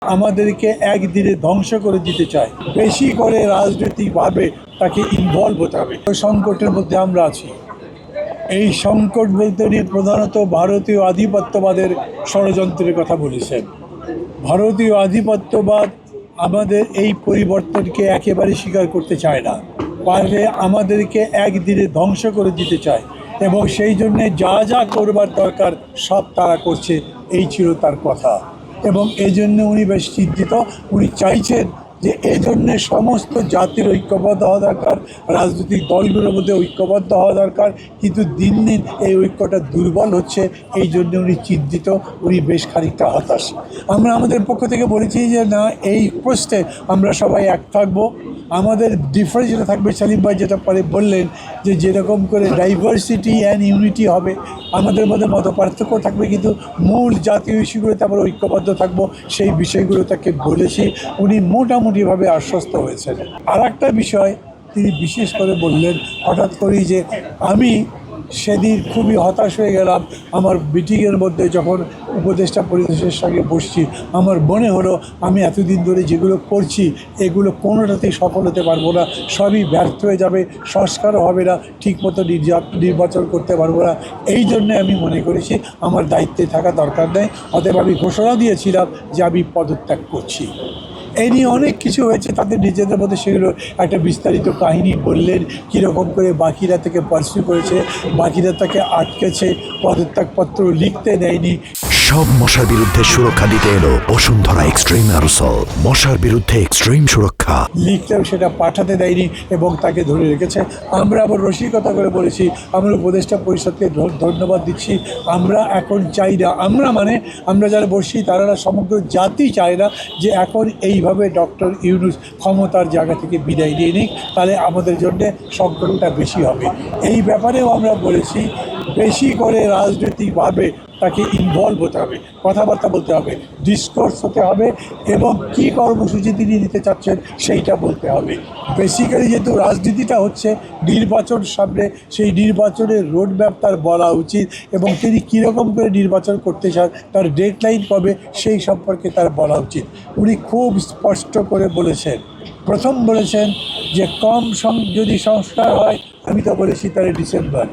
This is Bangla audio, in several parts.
আমাদেরকে একদিনে ধ্বংস করে দিতে চায়। বেশি করে রাজনৈতিকভাবে তাকে ইনভলভ হতে হবে। সংকটের মধ্যে আমরা আছি। এই সংকট বলতে উনি প্রধানত ভারতীয় আধিপত্যবাদের ষড়যন্ত্রের কথা বলেছেন। ভারতীয় আধিপত্যবাদ আমাদের এই পরিবর্তনকে একেবারে স্বীকার করতে চায় না, পারলে আমাদেরকে একদিনে ধ্বংস করে দিতে চায় এবং সেই জন্যে যা যা করবার দরকার সব তারা করছে, এই ছিল তার কথা। এবং এই জন্য উনি বেশ চিন্তিত। উনি চাইছেন যে এই জন্যে সমস্ত জাতির ঐক্যবদ্ধ হওয়া দরকার, রাজনৈতিক দলগুলোর মধ্যে ঐক্যবদ্ধ হওয়া দরকার, কিন্তু দিন দিন এই ঐক্যটা দুর্বল হচ্ছে। এই জন্য উনি চিন্তিত, উনি বেশ খানিকটা হতাশ। আমরা আমাদের পক্ষ থেকে বলেছি যে না, এই প্রশ্নে আমরা সবাই এক থাকবো। আমাদের ডিফারেন্স যেটা থাকবে, সালিম ভাই যেটা পরে বললেন যে যেরকম করে ডাইভার্সিটি অ্যান্ড ইউনিটি হবে, আমাদের মধ্যে মত পার্থক্য থাকবে, কিন্তু মূল জাতীয় ইস্যুগুলোতে আমরা ঐক্যবদ্ধ থাকবো, সেই বিষয়গুলো তাকে বলেছি। উনি মোটামুটিভাবে আশ্বস্ত হয়েছেন। আর একটা বিষয় তিনি বিশেষ করে বললেন হঠাৎ করেই, যে আমি সেদিন খুবই হতাশ হয়ে গেলাম আমার মিটিংয়ের মধ্যে যখন উপদেষ্টা পরিষদের সঙ্গে বসছি। আমার মনে হলো আমি এতদিন ধরে যেগুলো করছি এগুলো কোনোটাতেই সফল হতে পারবো না, সবই ব্যর্থ হয়ে যাবে, সংস্কারও হবে না, ঠিকমতো নির্বাচন করতে পারবো না। এই জন্যে আমি মনে করেছি আমার দায়িত্বে থাকা দরকার নেই। অতএব আমি ঘোষণা দিয়েছিলাম যে আমি পদত্যাগ করছি। এই নিয়ে অনেক কিছু হয়েছে তাদের নিজেদের মধ্যে, সেগুলো একটা বিস্তারিত কাহিনী বললেন, কীরকম করে বাকিরা থেকে পার্সু করেছে, বাকিরা তাকে আটকেছে, পদত্যাগপত্র লিখতে দেয়নি। সব মশার বিরুদ্ধে সুরক্ষা দিতে এলো বসুন্ধরা এক্সট্রিম অ্যারোসল। মশার বিরুদ্ধে এক্সট্রিম সুরক্ষা। লিখতেও সেটা পাঠাতে দেয়নি এবং তাকে ধরে রেখেছে। আমরা আবার রসিকতা করে বলেছি, আমরা উপদেষ্টা পরিষদকে ধন্যবাদ দিচ্ছি। আমরা এখন চাই না, আমরা যারা বসছি তারা সমগ্র জাতি চায় না যে এখন এইভাবে ডক্টর ইউনূস ক্ষমতার জায়গা থেকে বিদায় নিয়ে নিক, তাহলে আমাদের জন্যে সংকটটা বেশি হবে। এই ব্যাপারেও আমরা বলেছি বেশি করে রাজনৈতিকভাবে তাকে ইনভলভ হতে হবে, কথাবার্তা বলতে হবে, ডিসকোর্স হতে হবে এবং কী কর্মসূচি তিনি নিতে চাচ্ছেন সেইটা বলতে হবে। বেসিক্যালি যেহেতু রাজনীতিটা হচ্ছে নির্বাচন সামনে, সেই নির্বাচনের রোডম্যাপ তার বলা উচিত এবং তিনি কীরকম করে নির্বাচন করতে চান, তার ডেডলাইন কবে, সেই সম্পর্কে তার বলা উচিত। উনি খুব স্পষ্ট করে বলেছেন, প্রথম বলেছেন যে যদি সংস্কার হয়, আমি তো বলেছি তাহলে ডিসেম্বর,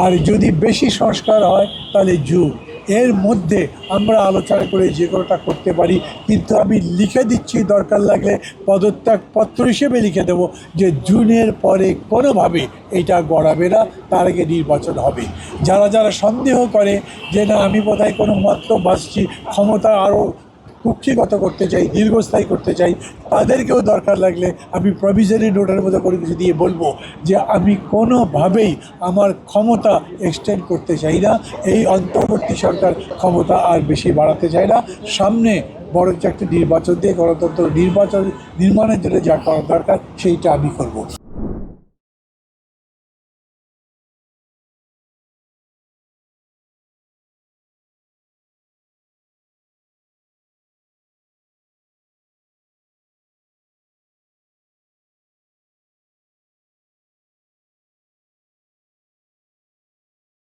আর যদি বেশি সংস্কার হয় তাহলে জুন। এর মধ্যে আমরা আলোচনা করে যে কোনোটা করতে পারি, কিন্তু আমি লিখে দিচ্ছি, দরকার লাগলে পদত্যাগপত্র হিসেবে লিখে দেবো যে জুনের পরে কোনোভাবে এটা গড়াবে না, তার আগে নির্বাচন হবে। যারা যারা সন্দেহ করে যে না আমি বোধহয় কোনো মতলব ভাসছি, ক্ষমতা আরও কুক্ষিগত করতে চাই, দীর্ঘস্থায়ী করতে চাই, তাদেরকেও দরকার লাগলে আমি প্রভিজনারি নোটের মধ্যে করে কিছু দিয়ে বলবো যে আমি কোনোভাবেই আমার ক্ষমতা এক্সটেন্ড করতে চাই না, এই অন্তর্বর্তী সরকার ক্ষমতা আর বেশি বাড়াতে চায় না, সামনে বরঞ্চ একটা নির্বাচন দিয়ে গণতন্ত্র নির্বাচন নির্মাণের জন্য যা করা দরকার সেইটা আমি করব।